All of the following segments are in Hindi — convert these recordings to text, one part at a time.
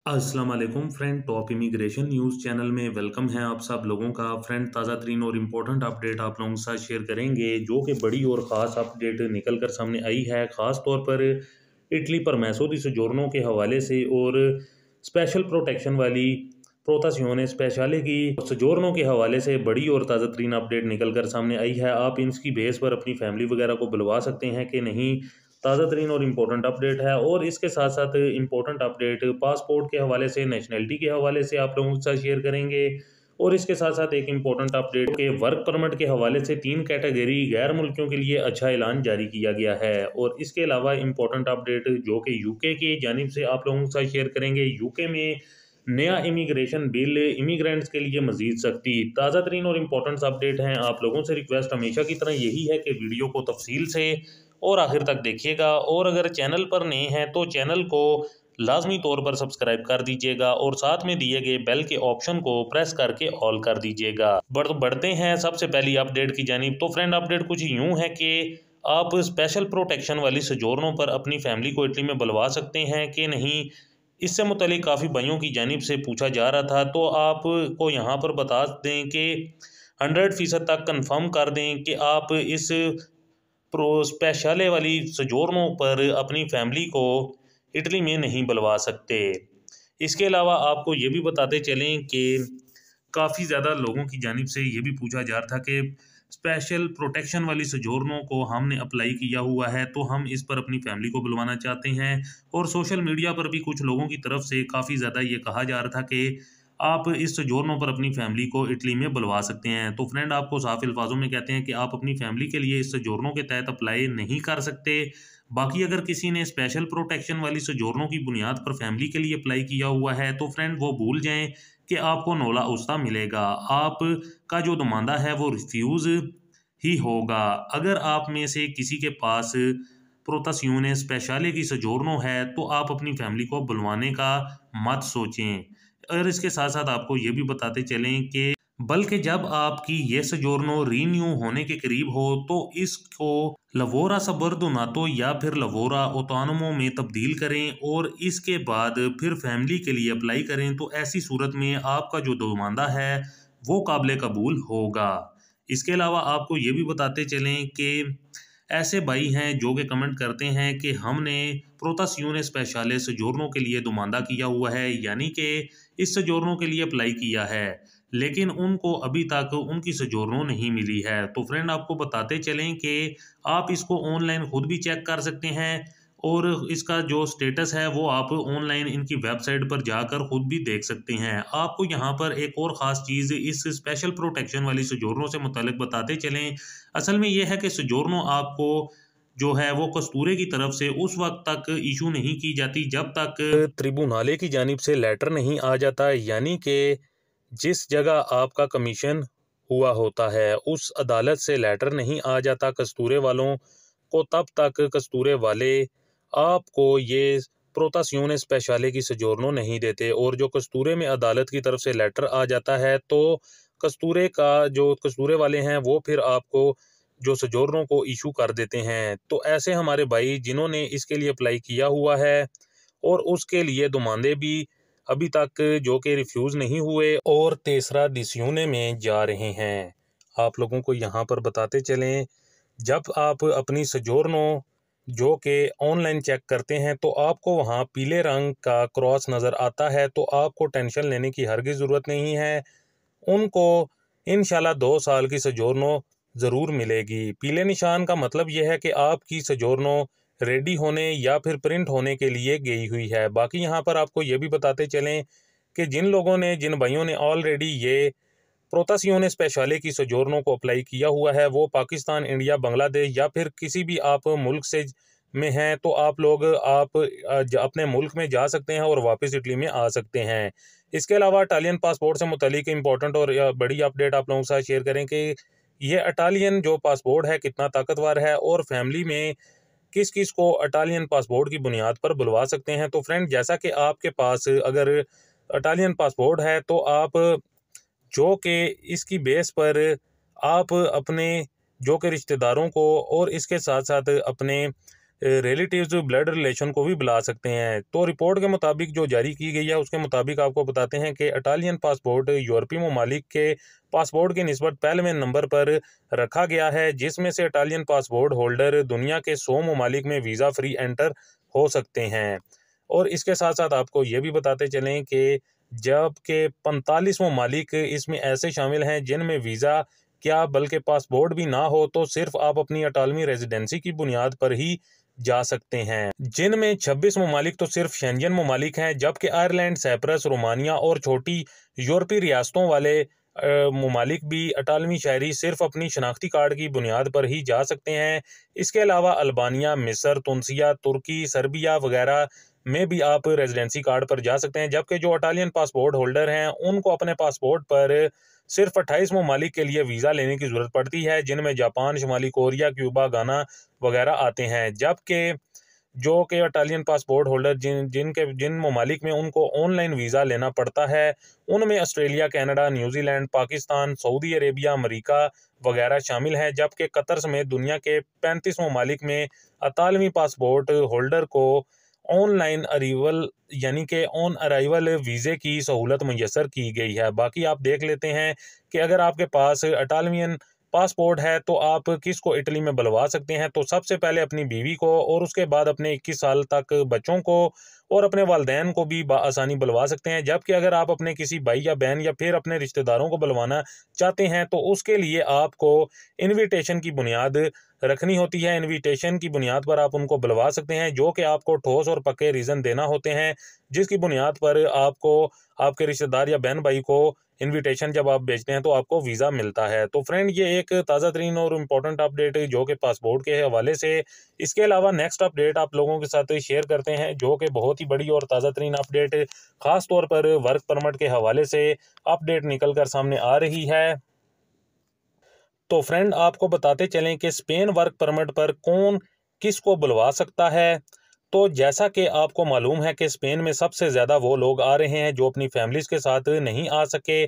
अस्सलाम वालेकुम friend. Top immigration news channel में वेलकम है आप सब लोगों का। फ्रेंड, ताज़ा तरीन और इम्पोर्टेंट अपडेट आप लोगों के साथ शेयर करेंगे, जो कि बड़ी और ख़ास अपडेट निकल कर सामने आई है, ख़ास तौर पर इटली पर मैसूदी सोजोर्नो के हवाले से और स्पेशल प्रोटेक्शन वाली प्रोतासियोने स्पेशले की सोजोर्नो के हवाले से बड़ी और ताज़ा तरीन अपडेट निकल कर सामने आई है। आप इसकी बेस पर अपनी फैमिली वगैरह को बुलवा सकते हैं कि नहीं। ताज़ा तरीन और इम्पोर्टेंट अपडेट है। और इसके साथ साथ इम्पोर्टेंट अपडेट पासपोर्ट के हवाले से, नेशनलिटी के हवाले से आप लोगों के साथ शेयर करेंगे। और इसके साथ साथ एक इम्पोर्टेंट अपडेट के वर्क परमिट के हवाले से 3 कैटेगरी गैर मुल्कियों के लिए अच्छा ऐलान जारी किया गया है। और इसके अलावा इम्पोर्टेंट अपडेट जो कि यूके की जानिब से आप लोगों के साथ शेयर करेंगे। यूके में नया इमिग्रेशन बिल इमिग्रेंट्स के लिए मजीद सख्ती। ताज़ा तरीन और इम्पोर्टेंट अपडेट हैं। आप लोगों से रिक्वेस्ट हमेशा की तरह यही है कि वीडियो को तफसील से और आखिर तक देखिएगा। और अगर चैनल पर नए हैं तो चैनल को लाजमी तौर पर सब्सक्राइब कर दीजिएगा और साथ में दिए गए बेल के ऑप्शन को प्रेस करके ऑल कर दीजिएगा। बढ़ते हैं सबसे पहली अपडेट की जानिब। तो फ्रेंड, अपडेट कुछ यूं है कि आप स्पेशल प्रोटेक्शन वाली सोजोर्नो पर अपनी फैमिली को इटली में बुलवा सकते हैं कि नहीं। इससे मुतलिक काफ़ी भाइयों की जानिब से पूछा जा रहा था, तो आपको यहाँ पर बता दें कि 100% तक कंफर्म कर दें कि आप इस प्रो स्पेशले वाली सोजोर्नो पर अपनी फैमिली को इटली में नहीं बुलवा सकते। इसके अलावा आपको ये भी बताते चलें कि काफ़ी ज़्यादा लोगों की जानिब से ये भी पूछा जा रहा था कि स्पेशल प्रोटेक्शन वाली सोजोर्नो को हमने अप्लाई किया हुआ है, तो हम इस पर अपनी फैमिली को बुलवाना चाहते हैं। और सोशल मीडिया पर भी कुछ लोगों की तरफ से काफ़ी ज़्यादा ये कहा जा रहा था कि आप इस सोजोर्नो पर अपनी फैमिली को इटली में बुलवा सकते हैं। तो फ्रेंड, आपको साफ अल्फाजों में कहते हैं कि आप अपनी फैमिली के लिए इस सोजोर्नो के तहत अप्लाई नहीं कर सकते। बाकी अगर किसी ने स्पेशल प्रोटेक्शन वाली सोजोर्नो की बुनियाद पर फैमिली के लिए अप्लाई किया हुआ है, तो फ्रेंड वो भूल जाएं कि आपको नोला उस्ता मिलेगा। आपका जो नुमाइंदा है वो रिफ्यूज़ ही होगा। अगर आप में से किसी के पास प्रोतासियोने स्पेशले की सोजोर्नो है, तो आप अपनी फैमिली को बुलवाने का मत सोचें। और इसके साथ साथ आपको ये भी बताते चलें कि बल्कि जब आपकी ये सोजोर्नो रीन्यू होने के करीब हो, तो इसको लवोरा सबर्दोनातो या फिर लवोरा ओटोनोमो में तब्दील करें और इसके बाद फिर फैमिली के लिए अप्लाई करें। तो ऐसी सूरत में आपका जो नुमाइंदा है वो काबिल कबूल होगा। इसके अलावा आपको ये भी बताते चलें कि ऐसे भाई हैं जो कि कमेंट करते हैं कि हमने प्रोतासियोने स्पेशले सोजोर्नो के लिए नुमाइंदा किया हुआ है, यानी कि इस सोजोर्नो के लिए अप्लाई किया है, लेकिन उनको अभी तक उनकी सोजोर्नो नहीं मिली है। तो फ्रेंड, आपको बताते चलें कि आप इसको ऑनलाइन खुद भी चेक कर सकते हैं और इसका जो स्टेटस है वो आप ऑनलाइन इनकी वेबसाइट पर जाकर खुद भी देख सकते हैं। आपको यहाँ पर एक और ख़ास चीज़ इस स्पेशल प्रोटेक्शन वाली सोजोर्नो से मुताल्लिक बताते चलें। असल में ये है कि सोजोर्नो आपको जो है वो कस्तूरे की तरफ से उस वक्त तक इशू नहीं की जाती जब तक ट्रिब्यूनल की जानिब से लेटर नहीं आ जाता, यानी कि जिस जगह आपका कमीशन हुआ होता है उस अदालत से लेटर नहीं आ जाता कस्तूरे वालों को, तब तक कस्तूरे वाले आपको ये प्रोतासियोने स्पेशले की सोजोर्नो नहीं देते। और जो कस्तूरे में अदालत की तरफ से लेटर आ जाता है, तो कस्तूरे वाले हैं वो फिर आपको जो सोजोर्नो को इशू कर देते हैं। तो ऐसे हमारे भाई जिन्होंने इसके लिए अप्लाई किया हुआ है और उसके लिए नुमाइंदे भी अभी तक जो कि रिफ्यूज़ नहीं हुए और तीसरा डिस्यूने में जा रहे हैं, आप लोगों को यहाँ पर बताते चलें, जब आप अपनी सोजोर्नो जो कि ऑनलाइन चेक करते हैं तो आपको वहाँ पीले रंग का क्रॉस नज़र आता है, तो आपको टेंशन लेने की हरगिज़ ज़रूरत नहीं है। उनको इंशाल्लाह 2 साल की सोजोर्नो ज़रूर मिलेगी। पीले निशान का मतलब यह है कि आपकी सोजोर्नो रेडी होने या फिर प्रिंट होने के लिए गई हुई है। बाकी यहाँ पर आपको ये भी बताते चलें कि जिन भाइयों ने ऑलरेडी ये प्रोतासियोने स्पेशले की सोजोर्नो को अप्लाई किया हुआ है, वो पाकिस्तान, इंडिया, बांग्लादेश या फिर किसी भी आप मुल्क से में हैं, तो आप लोग अपने मुल्क में जा सकते हैं और वापस इटली में आ सकते हैं। इसके अलावा इटालियन पासपोर्ट से मुतालिक इम्पोर्टेंट और बड़ी अपडेट आप लोगों के साथ शेयर करें कि ये इटालियन जो पासपोर्ट है कितना ताकतवर है और फैमिली में किस किस को इटालियन पासपोर्ट की बुनियाद पर बुलवा सकते हैं। तो फ्रेंड, जैसा कि आपके पास अगर इटालियन पासपोर्ट है, तो आप जो कि इसकी बेस पर आप अपने जो कि रिश्तेदारों को और इसके साथ साथ अपने रिलेटिव्स ब्लड रिलेशन को भी बुला सकते हैं। तो रिपोर्ट के मुताबिक जो जारी की गई है उसके मुताबिक आपको बताते हैं कि इटालियन पासपोर्ट यूरोपीय ममालिक के पासपोर्ट की निस्बत पहले नंबर पर रखा गया है, जिसमें से इटालियन पासपोर्ट होल्डर दुनिया के 100 ममालिक में वीज़ा फ्री एंटर हो सकते हैं। और इसके साथ साथ आपको ये भी बताते चलें कि जबकि 45 ममालिक इसमें ऐसे शामिल हैं जिनमें वीज़ा क्या बल्कि पासपोर्ट भी ना हो तो सिर्फ आप अपनी अटालवी रेजिडेंसी की बुनियाद पर ही जा सकते हैं, जिनमें 26 ममालिक तो सिर्फ शेंजन ममालिक हैं, जबकि आयरलैंड, साइप्रस, रोमानिया और छोटी यूरोपीय रियासतों वाले ममालिक भी अटालवी शहरी सिर्फ अपनी शनाख्ती कार्ड की बुनियाद पर ही जा सकते हैं। इसके अलावा अल्बानिया, मिस्र, तुनिसिया, तुर्की, सर्बिया वगैरह में भी आप रेजिडेंसी कार्ड पर जा सकते हैं, जबकि जो इटालियन पासपोर्ट होल्डर हैं उनको अपने पासपोर्ट पर सिर्फ 28 ममालिक के लिए वीज़ा लेने की ज़रूरत पड़ती है, जिनमें जापान, शुमाली कोरिया, क्यूबा, गाना वगैरह आते हैं। जबकि जो कि इटालियन पासपोर्ट होल्डर जिन ममालिक में उनको ऑनलाइन वीज़ा लेना पड़ता है, उनमें Australia, Canada, New Zealand, Pakistan, Saudi Arabia, America वगैरह शामिल हैं, जबकि कतर समेत दुनिया के 35 ममालिक में इतालवी पासपोर्ट होल्डर को ऑनलाइन अराइवल यानी कि ऑन अराइवल वीज़े की सहूलत मैसर की गई है। बाकी आप देख लेते हैं कि अगर आपके पास इटालियन पासपोर्ट है तो आप किसको इटली में बुलवा सकते हैं। तो सबसे पहले अपनी बीवी को और उसके बाद अपने 21 साल तक बच्चों को और अपने वालिदैन को भी आसानी बुलवा सकते हैं। जबकि अगर आप अपने किसी भाई या बहन या फिर अपने रिश्तेदारों को बुलवाना चाहते हैं तो उसके लिए आपको इनविटेशन की बुनियाद रखनी होती है। इनविटेशन की बुनियाद पर आप उनको बुलवा सकते हैं, जो कि आपको ठोस और पक्के रीज़न देना होते हैं, जिसकी बुनियाद पर आपको आपके रिश्तेदार या बहन भाई को इनविटेशन जब आप भेजते हैं तो आपको वीज़ा मिलता है। तो फ्रेंड, ये एक ताज़ा तरीन और इम्पोर्टेंट अपडेट जो कि पासपोर्ट के हवाले से। इसके अलावा नेक्स्ट अपडेट आप लोगों के साथ शेयर करते हैं, जो कि बहुत ही बड़ी और ताज़ा तरीन अपडेट ख़ास तौर पर वर्क परमिट के हवाले से अपडेट निकल कर सामने आ रही है। तो फ्रेंड, आपको बताते चलें कि स्पेन वर्क परमिट पर कौन किसको बुलवा सकता है। तो जैसा कि आपको मालूम है कि स्पेन में सबसे ज़्यादा वो लोग आ रहे हैं जो अपनी फैमिलीज़ के साथ नहीं आ सके,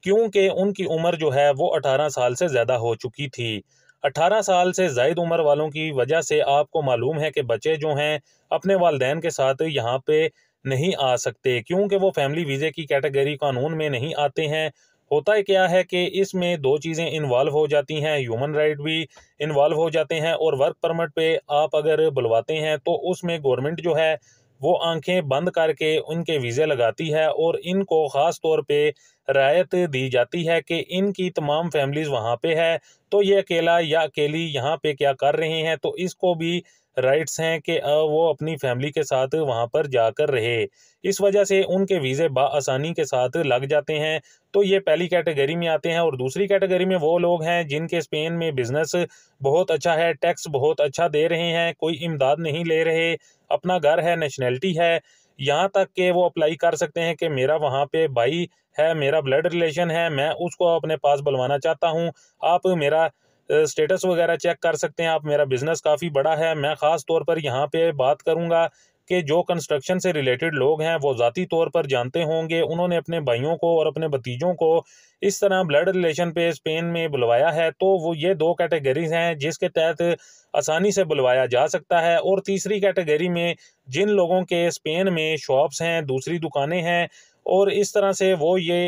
क्योंकि उनकी उम्र जो है वो 18 साल से ज़्यादा हो चुकी थी। 18 साल से ज़ायद उम्र वालों की वजह से आपको मालूम है कि बच्चे जो हैं अपने वालिदैन के साथ यहाँ पे नहीं आ सकते, क्योंकि वो फैमिली वीज़े की कैटेगरी कानून में नहीं आते हैं। होता है क्या है कि इसमें दो चीज़ें इन्वॉल्व हो जाती हैं, ह्यूमन राइट भी इन्वॉल्व हो जाते हैं, और वर्क परमिट पे आप अगर बुलवाते हैं तो उसमें गवर्नमेंट जो है वो आंखें बंद करके उनके वीज़े लगाती है और इनको ख़ास तौर पे रायत दी जाती है कि इनकी तमाम फैमिलीज़ वहाँ पे है, तो ये अकेला या अकेली यहाँ पे क्या कर रहे हैं, तो इसको भी राइट्स हैं कि वो अपनी फैमिली के साथ वहाँ पर जाकर रहे। इस वजह से उनके वीज़े आसानी के साथ लग जाते हैं। तो ये पहली कैटेगरी में आते हैं। और दूसरी कैटेगरी में वो लोग हैं जिनके स्पेन में बिजनेस बहुत अच्छा है, टैक्स बहुत अच्छा दे रहे हैं, कोई इमदाद नहीं ले रहे, अपना घर है, नेशनैलिटी है, यहाँ तक कि वो अप्लाई कर सकते हैं कि मेरा वहाँ पे भाई है, मेरा ब्लड रिलेशन है, मैं उसको अपने पास बुलवाना चाहता हूँ, आप मेरा स्टेटस वगैरह चेक कर सकते हैं, आप मेरा बिजनेस काफ़ी बड़ा है। मैं ख़ास तौर पर यहाँ पे बात करूँगा कि जो कंस्ट्रक्शन से रिलेटेड लोग हैं वो ज़ाती तौर पर जानते होंगे, उन्होंने अपने भाइयों को और अपने भतीजों को इस तरह ब्लड रिलेशन पे स्पेन में बुलवाया है। तो वो ये दो कैटेगरीज हैं जिसके तहत आसानी से बुलवाया जा सकता है। और तीसरी कैटेगरी में जिन लोगों के स्पेन में शॉप्स हैं, दूसरी दुकानें हैं, और इस तरह से वो ये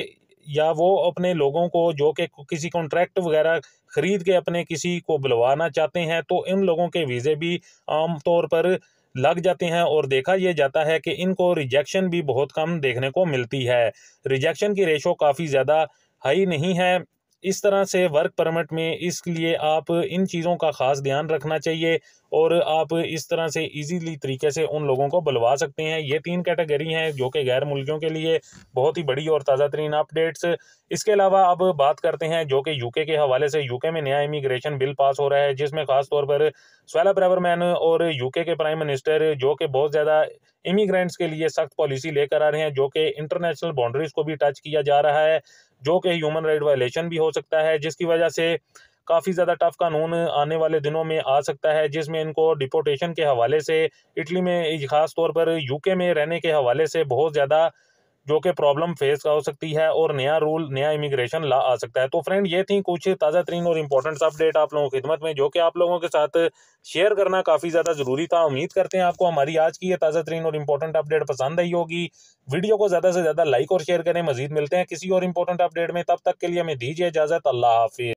या वो अपने लोगों को जो कि किसी कॉन्ट्रैक्ट वगैरह खरीद के अपने किसी को बुलवाना चाहते हैं, तो इन लोगों के वीज़े भी आम तौर पर लग जाते हैं। और देखा यह जाता है कि इनको रिजेक्शन भी बहुत कम देखने को मिलती है, रिजेक्शन की रेशो काफ़ी ज़्यादा हाई नहीं है। इस तरह से वर्क परमिट में इसलिए आप इन चीज़ों का ख़ास ध्यान रखना चाहिए और आप इस तरह से इजीली तरीके से उन लोगों को बुलवा सकते हैं। ये 3 कैटेगरी हैं जो कि गैर मुल्कियों के लिए बहुत ही बड़ी और ताज़ा तरीन अपडेट्स। इसके अलावा अब बात करते हैं जो कि यूके के हवाले से। यूके में नया इमिग्रेशन बिल पास हो रहा है, जिसमें ख़ास तौर पर स्वेला ब्रेवरमैन और यूके के प्राइम मिनिस्टर जो कि बहुत ज़्यादा इमिग्रेंट्स के लिए सख्त पॉलिसी लेकर आ रहे हैं, जो कि इंटरनेशनल बाउंड्रीज़ को भी टच किया जा रहा है, जो कि ह्यूमन राइट वायलेशन भी हो सकता है, जिसकी वजह से काफ़ी ज़्यादा टफ कानून आने वाले दिनों में आ सकता है, जिसमें इनको डिपोर्टेशन के हवाले से इटली में ख़ास तौर पर यूके में रहने के हवाले से बहुत ज़्यादा जो कि प्रॉब्लम फेस हो सकती है और नया रूल, नया इमिग्रेशन ला आ सकता है। तो फ्रेंड, ये थी कुछ ताज़ा तरीन और इम्पोर्टेंट अपडेट आप लोगों की खिदमत में, जो कि आप लोगों के साथ शेयर करना काफ़ी ज़्यादा ज़रूरी था। उम्मीद करते हैं आपको हमारी आज की ये ताज़ा तरीन और इम्पोर्टेंट अपडेट पसंद आई होगी। वीडियो को ज़्यादा से ज़्यादा लाइक और शेयर करें। मजीद मिलते हैं किसी और इम्पोर्टेंट अपडेट में, तब तक के लिए हमें दीजिए इजाज़त। अल्लाह हाफिज़।